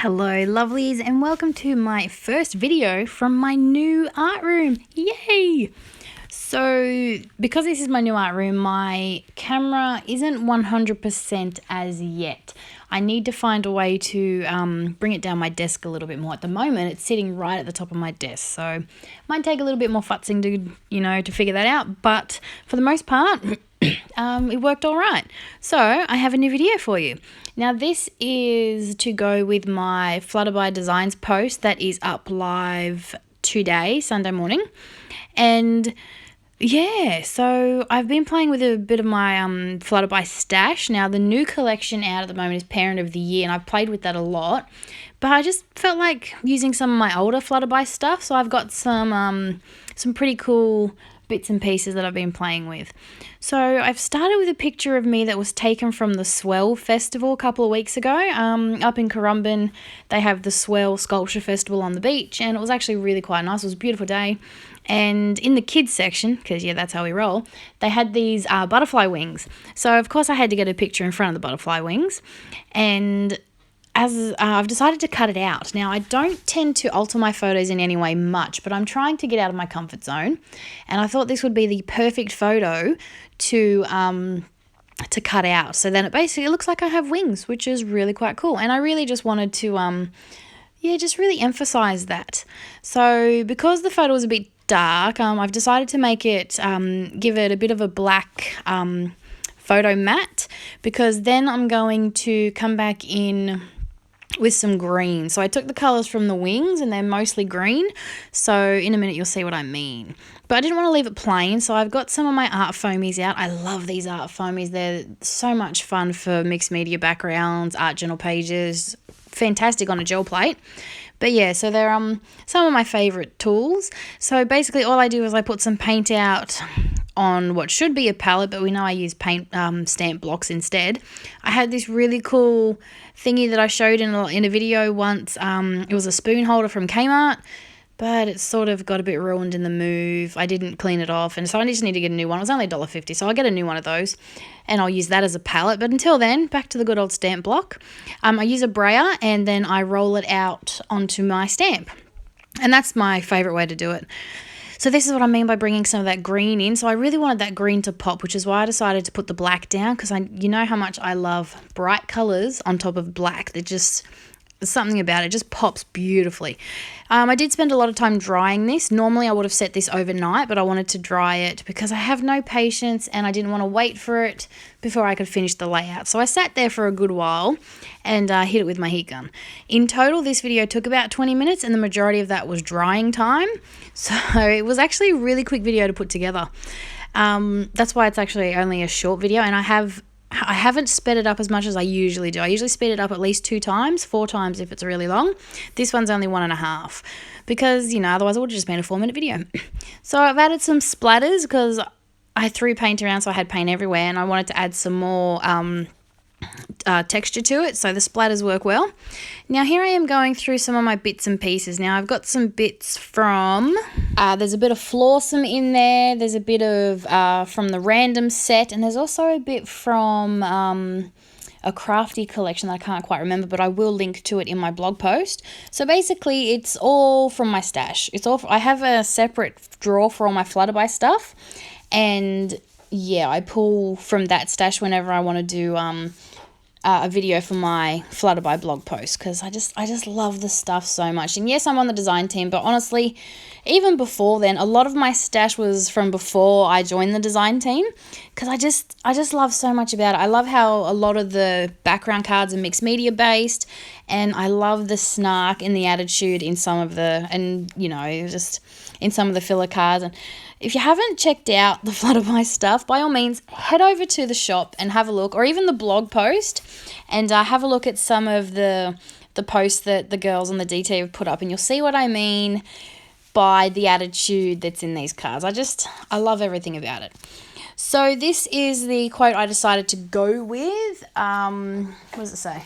Hello lovelies, and welcome to my first video from my new art room. Yay! So because this is my new art room, my camera isn't 100% as yet. I need to find a way to bring it down my desk a little bit more. At the moment it's sitting right at the top of my desk, so it might take a little bit more futzing to figure that out, but for the most part it worked all right. So I have a new video for you. Now this is to go with my Flutterby Designs post that is up live today, Sunday morning. And yeah, so I've been playing with a bit of my Flutterby stash. Now the new collection out at the moment is Parent of the Year, and I've played with that a lot. But I just felt like using some of my older Flutterby stuff, so I've got some pretty cool bits and pieces that I've been playing with. So I've started with a picture of me that was taken from the Swell Festival a couple of weeks ago. Up in Currumbin, they have the Swell Sculpture Festival on the beach, and it was actually really quite nice. It was a beautiful day. And in the kids section, because yeah, that's how we roll, they had these butterfly wings. So of course I had to get a picture in front of the butterfly wings, and as I've decided to cut it out. Now, I don't tend to alter my photos in any way much, but I'm trying to get out of my comfort zone, and I thought this would be the perfect photo to cut out. So then it basically looks like I have wings, which is really quite cool, and I really just wanted to just really emphasize that. So because the photo was a bit dark, I've decided to make it give it a bit of a black photo matte, because then I'm going to come back in with some green. So I took the colours from the wings, and they're mostly green, so in a minute you'll see what I mean. But I didn't want to leave it plain, so I've got some of my art foamies out. I love these art foamies. They're so much fun for mixed media backgrounds, art journal pages, fantastic on a gel plate. But yeah, so they're some of my favourite tools. So basically all I do is I put some paint out on what should be a palette, but we know I use paint stamp blocks instead. I had this really cool thingy that I showed in a video once. It was a spoon holder from Kmart, but it sort of got a bit ruined in the move. I didn't clean it off, and so I just need to get a new one. It was only $1.50, so I'll get a new one of those, and I'll use that as a palette. But until then, back to the good old stamp block. I use a brayer, and then I roll it out onto my stamp, and that's my favourite way to do it. So this is what I mean by bringing some of that green in. So I really wanted that green to pop, which is why I decided to put the black down, because you know how much I love bright colours on top of black. There's something about it just pops beautifully. I did spend a lot of time drying this. Normally I would have set this overnight, but I wanted to dry it because I have no patience, and I didn't want to wait for it before I could finish the layout. So I sat there for a good while and hit it with my heat gun. In total, this video took about 20 minutes, and the majority of that was drying time. So it was actually a really quick video to put together. That's why it's actually only a short video, and I haven't sped it up as much as I usually do. I usually speed it up at least 2 times, 4 times if it's really long. This one's only 1.5 because, otherwise I would have just made a 4-minute video. So I've added some splatters because I threw paint around, so I had paint everywhere, and I wanted to add some more texture to it, so the splatters work well. Now here I am going through some of my bits and pieces. Now I've got some bits from, there's a bit of Flawsome in there, there's a bit of from the random set, and there's also a bit from a crafty collection that I can't quite remember, but I will link to it in my blog post. So basically it's all from my stash. I have a separate drawer for all my Flutterby stuff, and yeah, I pull from that stash whenever I want to do a video for my Flutterby blog post, because I just love the stuff so much. And yes, I'm on the design team, but honestly, even before then, a lot of my stash was from before I joined the design team, because I just love so much about it. I love how a lot of the background cards are mixed media based, and I love the snark and the attitude in some of just in some of the filler cards. And if you haven't checked out the Flutterby stuff, by all means, head over to the shop and have a look, or even the blog post, and have a look at some of the posts that the girls on the DT have put up, and you'll see what I mean by the attitude that's in these cards. I love everything about it. So this is the quote I decided to go with. What does it say?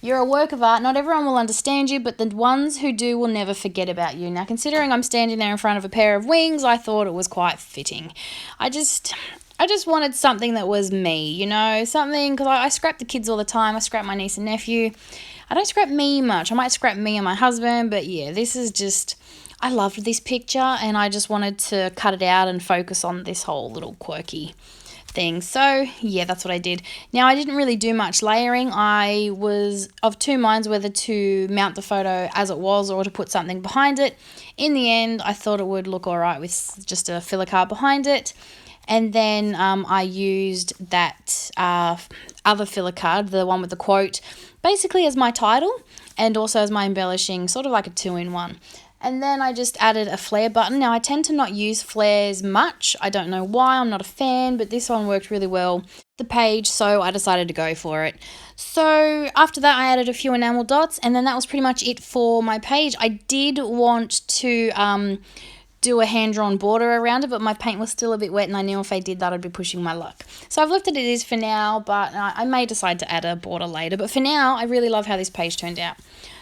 You're a work of art. Not everyone will understand you, but the ones who do will never forget about you. Now, considering I'm standing there in front of a pair of wings, I thought it was quite fitting. I just wanted something that was me, you know, something, because I scrap the kids all the time. I scrap my niece and nephew. I don't scrap me much. I might scrap me and my husband, but yeah, this is just, I loved this picture and I just wanted to cut it out and focus on this whole little quirky thing. So yeah, that's what I did. Now, I didn't really do much layering. I was of two minds whether to mount the photo as it was or to put something behind it. In the end, I thought it would look all right with just a filler card behind it. And then I used that other filler card, the one with the quote, basically as my title and also as my embellishing, sort of like a 2-in-1. And then I just added a flare button. Now, I tend to not use flares much. I don't know why. I'm not a fan, but this one worked really well, the page, so I decided to go for it. So after that, I added a few enamel dots, and then that was pretty much it for my page. I did want to do a hand-drawn border around it, but my paint was still a bit wet and I knew if I did that I'd be pushing my luck. So I've left it as is for now, but I may decide to add a border later. But for now, I really love how this page turned out.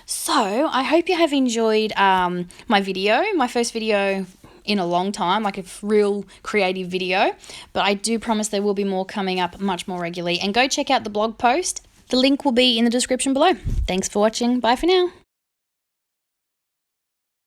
So I hope you have enjoyed my video, my first video in a long time, like a real creative video. But I do promise there will be more coming up much more regularly. And go check out the blog post. The link will be in the description below. Thanks for watching. Bye for now.